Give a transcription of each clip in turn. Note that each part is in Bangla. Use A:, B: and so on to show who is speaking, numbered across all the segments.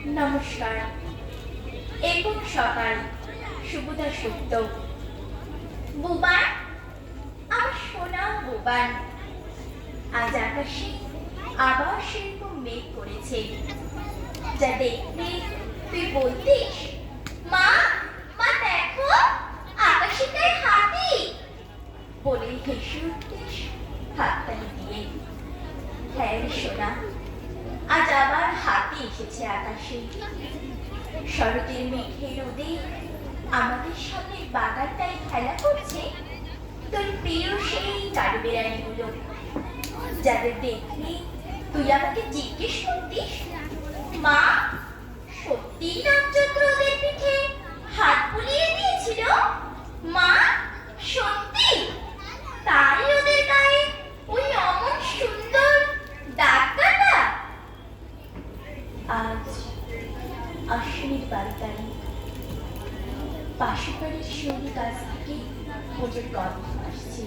A: নমস্কার। এখন সকাল, শুভদা সত্য। বুবান, আমার সোনা বুবান, আজ আকাশে আবার সেরকম মেঘ করেছে, যা দেখলে তুই বলতিস, মা মা দেখো আকাশে তাই হাতি, বলেই হেসে উঠতিস হাততালি দিয়ে। হ্যাঁ রে সোনা, আজ আবার হাতি এসেছে আকাশে। শরতের মেঘের রোদে আমাদের সামনে বাগানটায় খেলা করছে তোর প্রিয় সেই কাঠবেড়ালিগুলো, যাদের দেখলে তুই আমাকে জিজ্ঞেস করতিস, মা সত্যি রামচন্দ্র ওদের পিঠে হাত বুলিয়ে দিয়েছিল, মা সত্যি তাই ওদের গায়ে ওই অমন সুন্দর দাগ কাটা। আজ আশ্বিনের 12 তারিখ। পাশের বাড়ির শিউলি গাছ থেকে পুজোর গন্ধ আসছে।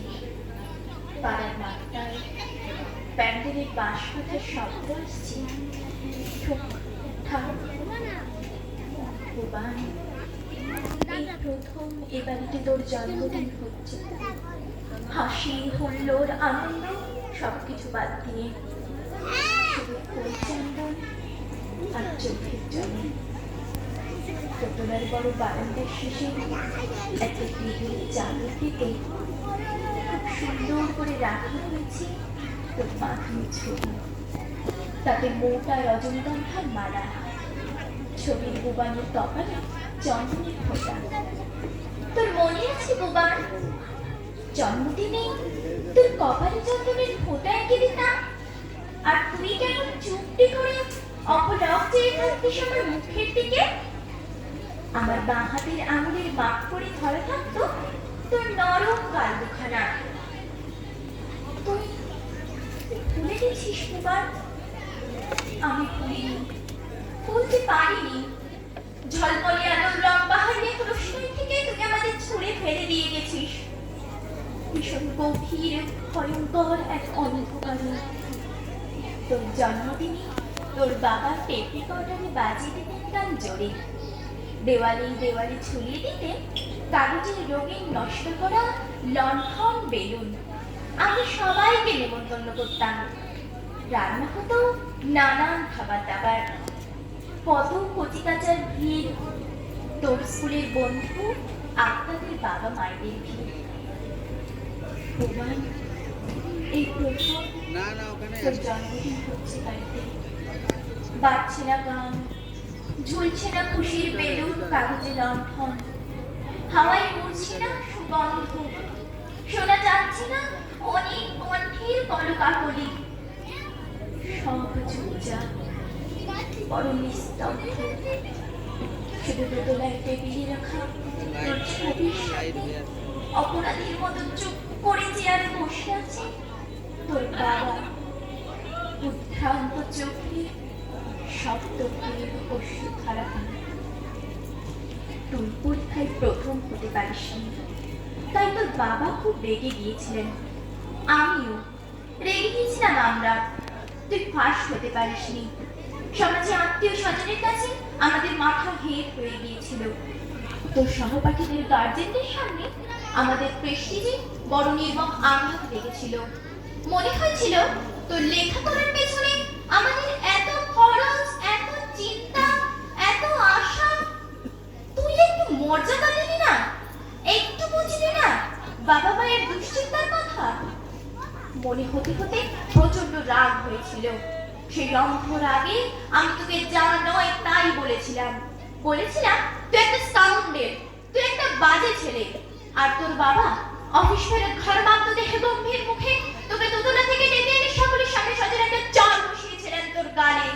A: পাড়ার মাঠটায় প্যান্ডেলের বাঁশ কাটার শব্দ আসছে। ঠুক ঠাক। ভুবান, এই প্রথম এ বাড়িতে তোর জন্মদিন হচ্ছে। হাসি হুল্লোড় আনন্দ সবকিছু বাদ দিয়ে শুধু ফুল চন্দন আর চোখের জলে। দোতলার বড় বারান্দার শেষে একটা গৃহের চালের দিকে খুব সুন্দর করে রাখা হয়েছে তোর মাথার ছবি, তাতে মোটা রজনীগন্ধার মালা, ছবির বুবানের কপালে চন্দনের ফোঁটা। তোর মনে আছে বুবান, জন্মদিনে তোর কপালে চন্দনের ফোঁটা এঁকে দিতাম, আর তুই কেমন চুপটি করে অপলক চেয়ে থাকতিস আমার মুখের দিকে। আমার বাঁ হাতের আঙুলের মাপ করে ধরা থাকতো তোর নরম গাল দুখানা। তুই ভুলে গেছিস বুবান? আমি ভুলিনি, বলতে পারিনি। ঝলমলে আলোর রং বাহারিয়ে প্রশ্নের থেকে তুই আমাদের ছুঁড়ে ফেলে দিয়ে গেছিস ভীষণ গভীর ভয়ঙ্কর এক অন্ধকারে। তোর জন্মদিনে তোর বাবা টেপ রেকর্ডারে বাজিয়ে দিতেন গান জোরে, দেওয়ালে দেওয়ালে ঝুলিয়ে দিতে কাগজের রঙিন নষ্ট করা লণ্ঠন বেলুন। আমি সবাইকে নেমন্তন্ন করতাম। রান্না হতো নানান খাবার দাবার, কত কচিকাচার ভিড়, তোর স্কুলের বন্ধু আপনাদের বাবা মায়েদের ভিড়। ভুবান, এই প্রথম তোর জন্মদিন হচ্ছে বাড়িতে। বাজছে না গান, ঝুলছে না খুশির বেলুন কাগজে লণ্ঠন, হাওয়ায় উড়ছে না সুগন্ধ, শোনা যাচ্ছে না অনেক কণ্ঠের কলকাকলি। সব চুপচাপ, বড় নিস্তব্ধ। শুধু দোতলায় টেবিলে রাখা তোর ছবির সামনে অপরাধীর মতো চুপ করে চেয়ারে বসে আছে তোর বাবা, উদ্ভ্রান্ত চোখে শব্দ করে অশ্রু ধারা। তুই পরীক্ষায় প্রথম হতে পারিসনি, তাই তোর বাবা খুব রেগে গিয়েছিলেন। আমিও রেগে গিয়েছিলাম। আমরা তুই ফার্স্ট হতে পারিসনি। সমাজে আত্মীয় স্বজনের কাছে আমাদের মাথা হেট হয়ে গিয়েছিল। তোর সহপাঠীদের গার্জেনদের সামনে আমাদের প্রেস্টিজে বড় নির্মম আঘাত লেগেছিল। মনে হয়েছিল তোর লেখাপড়ার পেছনে আমাদের এত খরচ, এত চিন্তা, এত আশা, তুই একটু মর্যাদা দিলি না, একটু বুঝলি না বাবা মায়ের দুশ্চিন্তার কথা। মনে হতে হতে প্রচন্ড রাগ হয়েছিল। সেই অন্ধ রাগে আমি তোকে যা নয় তাই বলেছিলাম। তুই একটা স্কাউন্ডেল, তুই একটা বাজে ছেলে। আর তোর বাবা অফিস ফেরত ঘর বাধ্য দেখে গম্ভীর মুখে তোকে দোতলা থেকে ডেকে এনে সকলের সামনে সজের একটা চর বসিয়েছিলেন তোর গালে।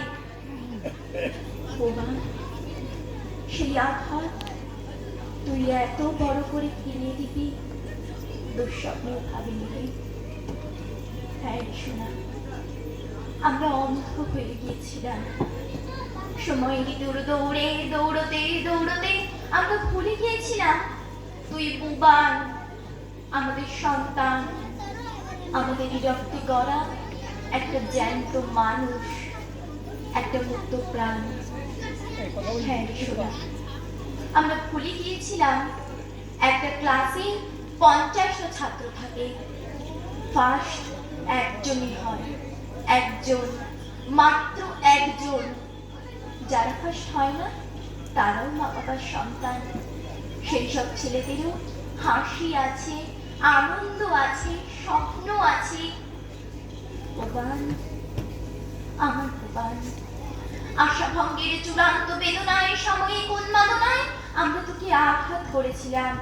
A: সেই আঘাত তুই এত বড় করে ফিরিয়ে দিবি দুঃস্বপ্নেও ভাবিনি। হ্যাঁ শোনা, আমরা অন্ধ হয়ে গিয়েছিলাম। সময়ের দূর দৌড়ে দৌড়তে দৌড়তে আমরা ভুলে গিয়েছিলাম তুই বুবান, আমাদের সন্তান, আমাদের রক্তে গড়া একটা জ্যান্ত মানুষ, একটা মুক্ত প্রাণ। হ্যাঁ শোনা, আমরা ভুলে গিয়েছিলাম একটা ক্লাসে 50টা ছাত্র থাকে, ফার্স্ট একজনই হয়, একজন, মাত্র একজন। যারা ফার্স্ট হয় না তারাও মা বাবার সন্তান। সেই সব ছেলেদেরও হাসি আছে, আনন্দ আছে, স্বপ্ন আছে। ভগবান, আমার ভগবান, আশাভঙ্গের চূড়ান্ত বেদনায়, সাময়িক উন্মাদনায় আমরা তোকে আঘাত করেছিলাম।